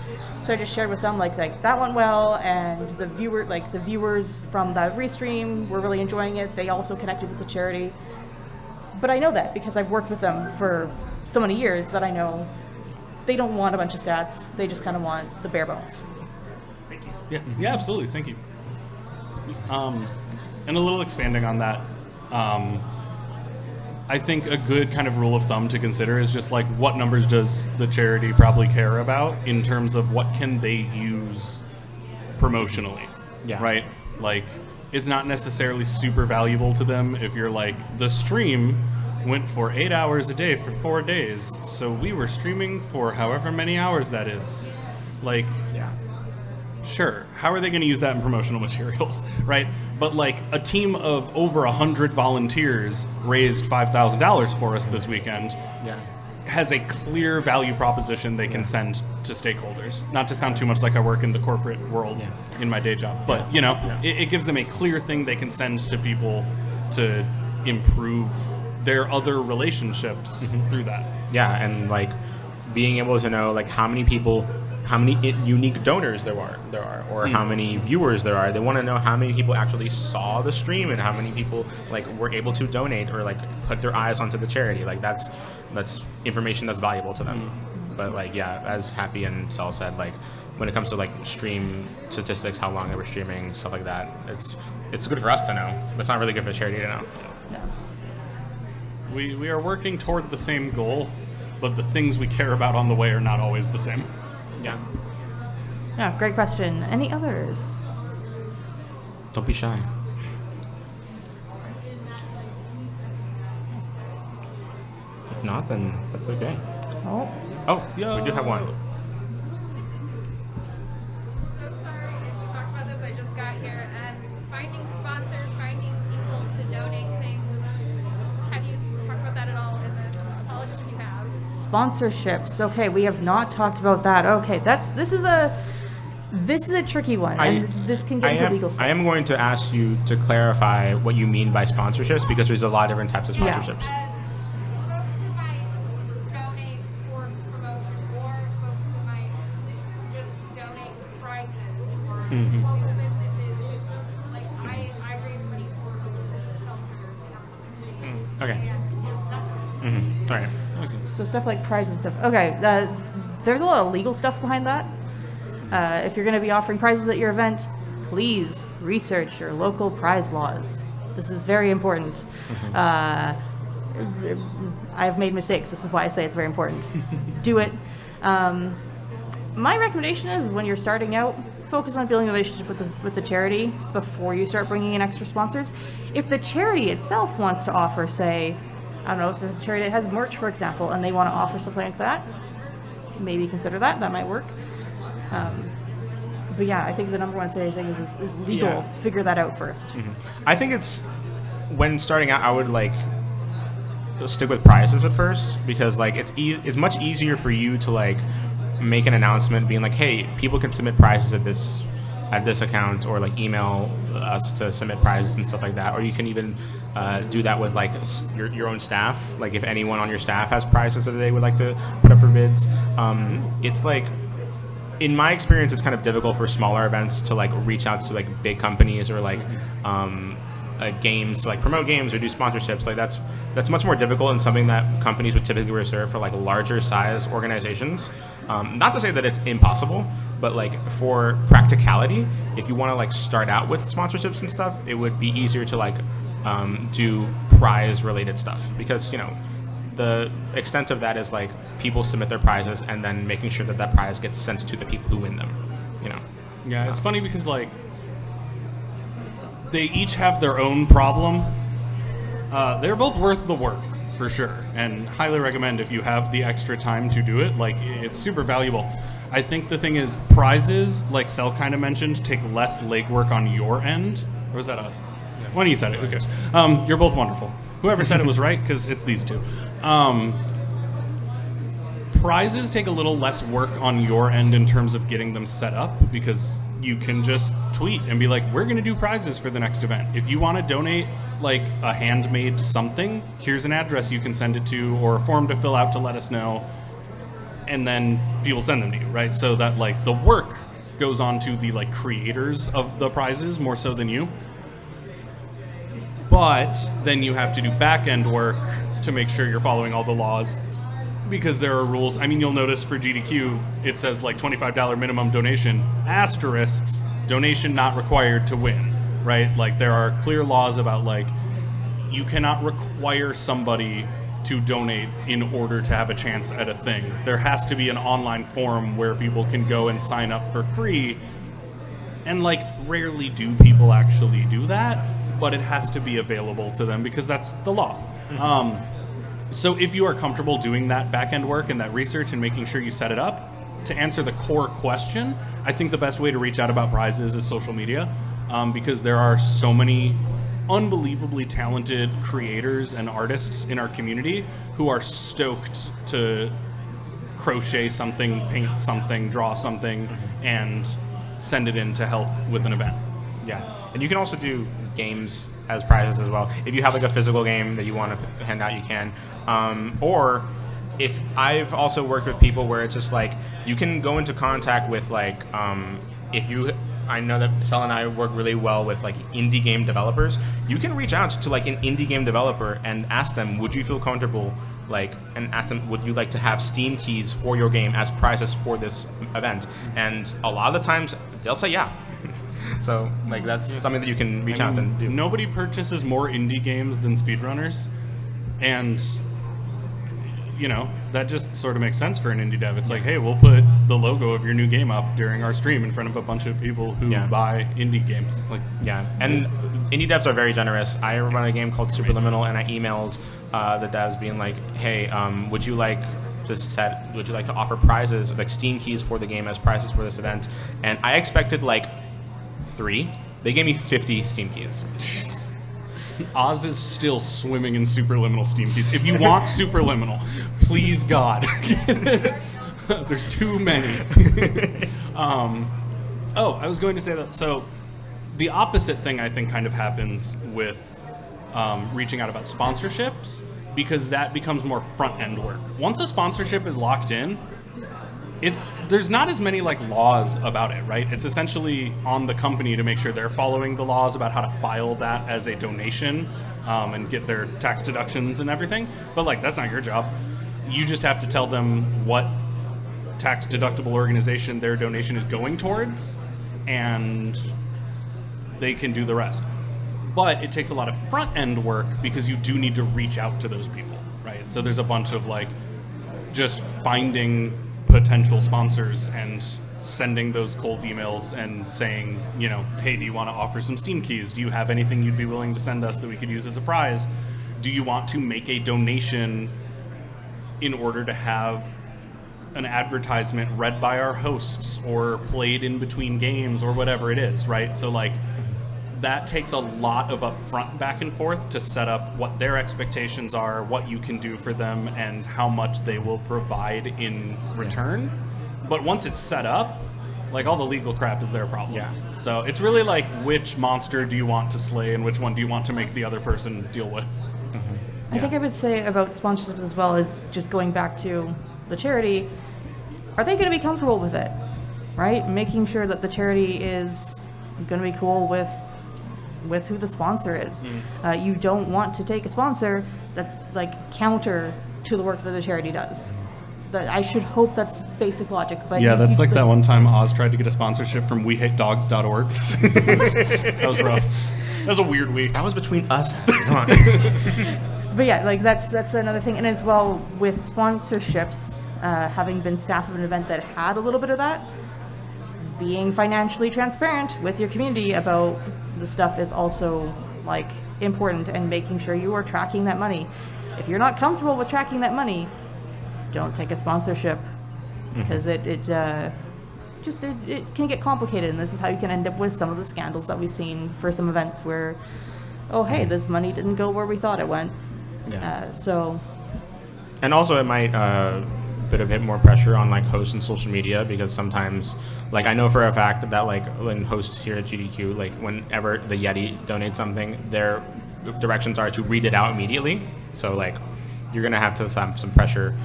so I just shared with them like that went well, and the viewers from that restream were really enjoying it. They also connected with the charity. But I know that because I've worked with them for so many years that I know they don't want a bunch of stats. They just kind of want the bare bones. Thank you. Yeah, absolutely. Thank you. And a little expanding on that, I think a good kind of rule of thumb to consider is just like, what numbers does the charity probably care about in terms of what can they use promotionally, right? Like, it's not necessarily super valuable to them if you're like, the stream went for 8 hours a day for 4 days, so we were streaming for however many hours that is. Like, sure, how are they going to use that in promotional materials, right? But like, a team of over 100 volunteers raised $5,000 for us this weekend. Has a clear value proposition they can send to stakeholders. Not to sound too much like I work in the corporate world in my day job, but it gives them a clear thing they can send to people to improve their other relationships through that. Yeah, and like being able to know like how many unique donors there are, or how many viewers there are. They want to know how many people actually saw the stream and how many people like were able to donate or like put their eyes onto the charity. Like that's information that's valuable to them. But like, as Happy and Cell said, like when it comes to like stream statistics, how long they were streaming, stuff like that, it's good for us to know, but it's not really good for the charity to know. We are working toward the same goal, but the things we care about on the way are not always the same. Yeah, great question. Any others? Don't be shy. If not, then that's okay. We do have one. So sorry if you talked about this, I just got here. Finding sponsors, finding people to donate things. Have you talked about that at all in this? Apologies if you have. Sponsorships. Okay, we have not talked about that. Okay, this is a tricky one, and this can get into legal stuff. I am going to ask you to clarify what you mean by sponsorships, because there's a lot of different types of sponsorships. Folks who might donate for promotion, or folks who might just donate prizes for local businesses. It's like I raise money for the shelter in the city. Okay. And All right. So stuff like prizes and stuff. Okay, there's a lot of legal stuff behind that. If you're going to be offering prizes at your event, please research your local prize laws. This is very important. I've made mistakes. This is why I say it's very important. Do it. My recommendation is when you're starting out, focus on building a relationship with the charity before you start bringing in extra sponsors. If the charity itself wants to offer, say, I don't know, if there's a charity that has merch, for example, and they want to offer something like that, maybe consider that. That might work. But yeah, I think the number one thing is legal. Yeah. Figure that out first. I think it's, when starting out, I would like stick with prizes at first, because like it's much easier for you to like make an announcement being like, hey, people can submit prizes at this account, or like email us to submit prizes and stuff like that. Or you can even do that with like your own staff. Like if anyone on your staff has prizes that they would like to put up for bids, it's like, in my experience, it's kind of difficult for smaller events to like reach out to like big companies or like games to like promote games or do sponsorships. Like that's much more difficult and something that companies would typically reserve for like larger size organizations. Not to say that it's impossible, but like for practicality, if you want to like start out with sponsorships and stuff, it would be easier to like do prize related stuff, because the extent of that is like people submit their prizes and then making sure that that prize gets sent to the people who win them. Yeah, it's funny because like they each have their own problem. They're both worth the work for sure, and highly recommend if you have the extra time to do it. Like, it's super valuable. I think the thing is, prizes, like Sel kind of mentioned, take less legwork on your end. Or was that us? One of you said it. Who cares? You're both wonderful. Whoever said it was right, because it's these two. Prizes take a little less work on your end in terms of getting them set up, because you can just tweet and be like, we're going to do prizes for the next event. If you want to donate like a handmade something, here's an address you can send it to, or a form to fill out to let us know, and then people send them to you, right? So that like the work goes on to the like creators of the prizes more so than you. But then you have to do back-end work to make sure you're following all the laws, because there are rules. I mean, you'll notice for GDQ, it says like $25 minimum donation, asterisks, donation not required to win, right? Like there are clear laws about like, you cannot require somebody to donate in order to have a chance at a thing. There has to be an online form where people can go and sign up for free. And like rarely do people actually do that, but it has to be available to them because that's the law. So if you are comfortable doing that back-end work and that research and making sure you set it up, to answer the core question, I think the best way to reach out about prizes is social media, because there are so many unbelievably talented creators and artists in our community who are stoked to crochet something, paint something, draw something, and send it in to help with an event. Yeah, and you can also do games as prizes as well. If you have like a physical game that you want to hand out, you can. Or if I've also worked with people where it's just like you can go into contact with like I know that Sel and I work really well with like indie game developers. You can reach out to like an indie game developer and ask them, would you feel comfortable and ask them, would you like to have Steam keys for your game as prizes for this event? And a lot of the times they'll say yeah. So like that's something that you can reach out and do. Nobody purchases more indie games than speedrunners, and that just sort of makes sense for an indie dev. It's like, hey, we'll put the logo of your new game up during our stream in front of a bunch of people who buy indie games. Like, and indie devs are very generous. I run a game called Superliminal, and I emailed the devs being like, hey, would you like to offer prizes, like Steam keys for the game as prizes for this event? And I expected like 3. They gave me 50 Steam keys. Oz is still swimming in Superliminal Steam keys. If you want Superliminal, please God. There's too many. I was going to say that. So the opposite thing I think kind of happens with reaching out about sponsorships, because that becomes more front-end work. Once a sponsorship is locked in, there's not as many like laws about it, right? It's essentially on the company to make sure they're following the laws about how to file that as a donation and get their tax deductions and everything. But like, that's not your job. You just have to tell them what tax deductible organization their donation is going towards, and they can do the rest. But it takes a lot of front end work because you do need to reach out to those people, right? So there's a bunch of like just finding potential sponsors and sending those cold emails and saying, you know, hey, do you want to offer some Steam keys? Do you have anything you'd be willing to send us that we could use as a prize? Do you want to make a donation in order to have an advertisement read by our hosts or played in between games or whatever it is, right? So like that takes a lot of upfront back and forth to set up what their expectations are, what you can do for them, and how much they will provide in return. But once it's set up, like all the legal crap is their problem. Yeah. So it's really like which monster do you want to slay and which one do you want to make the other person deal with. I think I would say about sponsorships as well is just going back to the charity. Are they going to be comfortable with it, right? Making sure that the charity is going to be cool with who the sponsor is. You don't want to take a sponsor that's like counter to the work that the charity does. I should hope that's basic logic, but Yeah, that's like that one time Oz tried to get a sponsorship from wehatedogs.org. That was rough. That was a weird week. That was between us. Come on. But yeah, like that's another thing. And as well with sponsorships, having been staff of an event that had a little bit of that, being financially transparent with your community about the stuff is also like important, and making sure you are tracking that money. If you're not comfortable with tracking that money, don't take a sponsorship, because it can get complicated, and this is how you can end up with some of the scandals that we've seen for some events where, oh hey, this money didn't go where we thought it went. So And also it might put a bit more pressure on like hosts and social media, because sometimes, like I know for a fact that like when hosts here at GDQ, like whenever the Yeti donates something, their directions are to read it out immediately. So like you're gonna have to have some pressure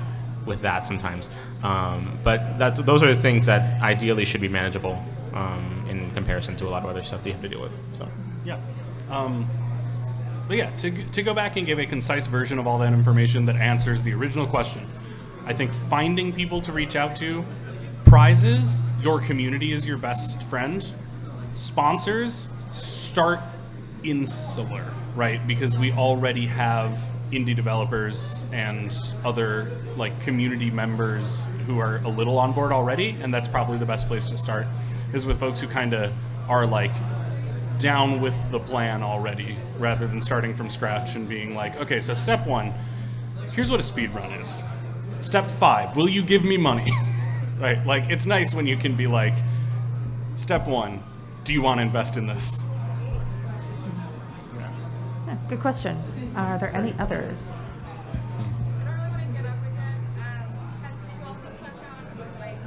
with that sometimes. But those are the things that ideally should be manageable in comparison to a lot of other stuff that you have to deal with. So Yeah. But yeah, to go back and give a concise version of all that information that answers the original question, I think finding people to reach out to, prizes, your community is your best friend. Sponsors, start insular, right? Because we already have indie developers and other like community members who are a little on board already, and that's probably the best place to start, is with folks who kind of are like down with the plan already, rather than starting from scratch and being like, okay, so step 1, here's what a speed run is. Step 5, will you give me money? Right? Like, it's nice when you can be like, step 1, do you want to invest in this? yeah, good question. Are there any others? I don't really want to get up again. Did you also touch on like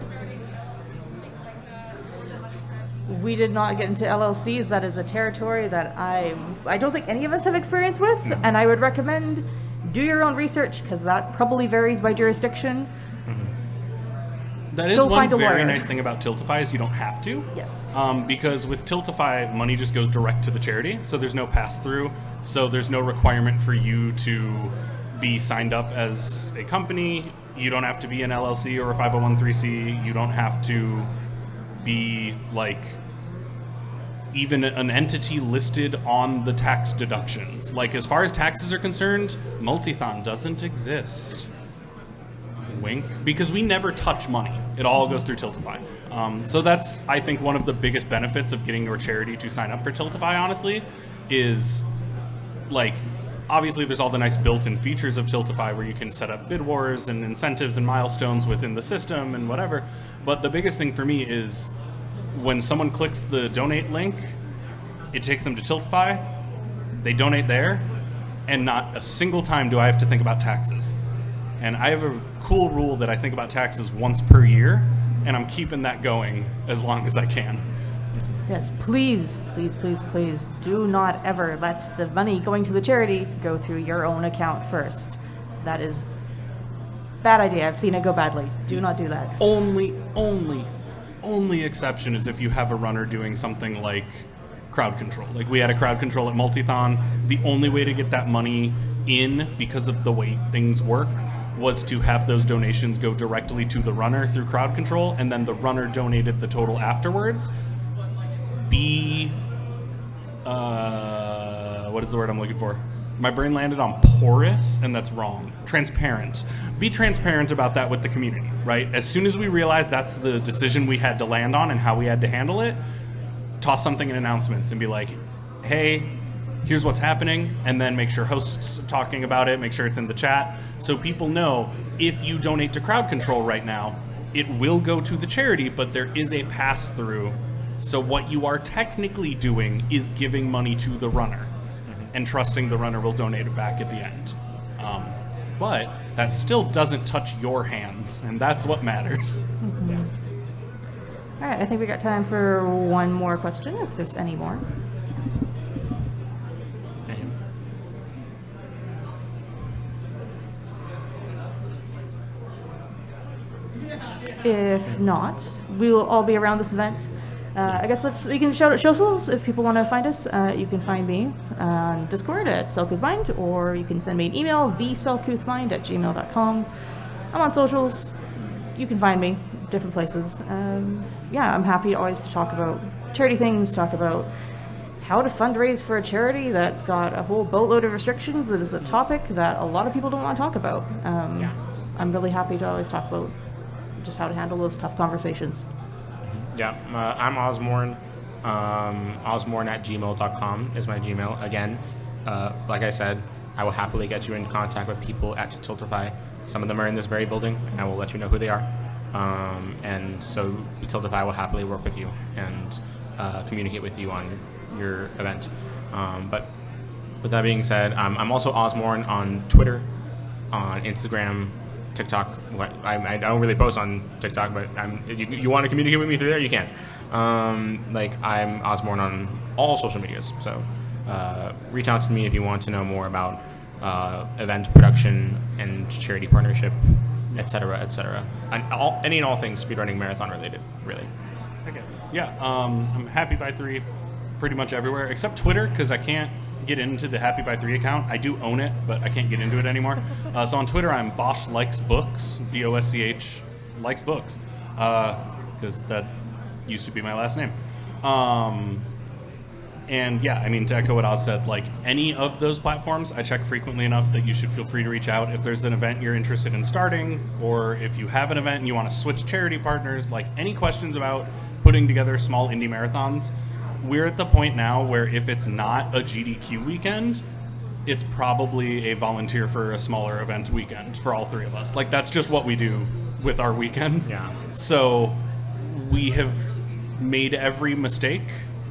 starting LLCs and things like that, or the money tracking? We did not get into LLCs. That is a territory that I don't think any of us have experience with, and I would recommend do your own research, because that probably varies by jurisdiction. That is Go one find a very lawyer. nice thing about Tiltify is you don't have to. Yes. Because with Tiltify, money just goes direct to the charity, so there's no pass-through, so there's no requirement for you to be signed up as a company. You don't have to be an LLC or a 501(c)(3). You don't have to be like even an entity listed on the tax deductions. Like, as far as taxes are concerned, Multithon doesn't exist. Wink. Because we never touch money. It all goes through Tiltify. So that's, I think, one of the biggest benefits of getting your charity to sign up for Tiltify, honestly, is like, obviously there's all the nice built-in features of Tiltify where you can set up bid wars and incentives and milestones within the system and whatever. But the biggest thing for me is when someone clicks the donate link, it takes them to Tiltify, they donate there, and not a single time do I have to think about taxes. And I have a cool rule that I think about taxes once per year, and I'm keeping that going as long as I can. Yes, please, please, please, please do not ever let the money going to the charity go through your own account first. That is bad idea. I've seen it go badly. Do not do that. Only exception is if you have a runner doing something like crowd control. Like, we had a crowd control at Multithon. The only way to get that money in, because of the way things work, was to have those donations go directly to the runner through crowd control, and then the runner donated the total afterwards. what is the word I'm looking for? My brain landed on porous, and that's wrong. Transparent. Be transparent about that with the community, right? As soon as we realize that's the decision we had to land on and how we had to handle it, toss something in announcements and be like, hey, here's what's happening, and then make sure hosts are talking about it, make sure it's in the chat, so people know if you donate to crowd control right now, it will go to the charity, but there is a pass-through. So what you are technically doing is giving money to the runner and trusting the runner will donate it back at the end. But that still doesn't touch your hands, and that's what matters. All right, I think we got time for one more question, if there's any more. If not, we will all be around this event. I guess we can shout out socials if people want to find us. You can find me on Discord at Selkoothmind, or you can send me an email, theselkoothmind@gmail.com. I'm on socials. You can find me different places. Yeah, I'm happy always to talk about charity things, talk about how to fundraise for a charity that's got a whole boatload of restrictions. That is a topic that a lot of people don't want to talk about. I'm really happy to always talk about just how to handle those tough conversations. Yeah, I'm Osborne. Osborne@gmail.com is my Gmail. Again, like I said, I will happily get you in contact with people at Tiltify. Some of them are in this very building, and I will let you know who they are. And so Tiltify will happily work with you and communicate with you on your event. But with that being said, I'm also Osborne on Twitter, on Instagram, TikTok. I don't really post on TikTok, but you want to communicate with me through there, you can. I'm Osborne on all social medias, so reach out to me if you want to know more about event production and charity partnership, etc., etc. And any and all things speedrunning marathon related, really. Okay. Yeah, I'm Happy by 3 pretty much everywhere, except Twitter, because I can't get into the Happy by 3 account. I do own it, but I can't get into it anymore. So on Twitter, I'm Bosch Likes Books, BOSCH Likes Books, because that used to be my last name. And yeah, I mean, to echo what Oz said, like any of those platforms, I check frequently enough that you should feel free to reach out. If there's an event you're interested in starting, or if you have an event and you want to switch charity partners, like any questions about putting together small indie marathons, we're at the point now where if it's not a GDQ weekend, it's probably a volunteer for a smaller event weekend for all three of us. Like that's just what we do with our weekends. Yeah. So we have made every mistake.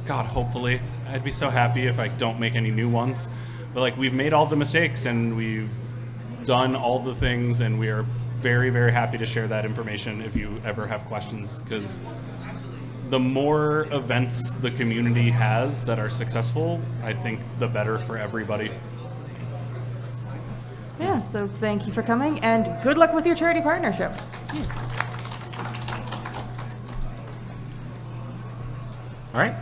God, hopefully. I'd be so happy if I don't make any new ones. But like we've made all the mistakes and we've done all the things, and we are very, very happy to share that information if you ever have questions, because the more events the community has that are successful, I think the better for everybody. Yeah, so thank you for coming, and good luck with your charity partnerships. All right.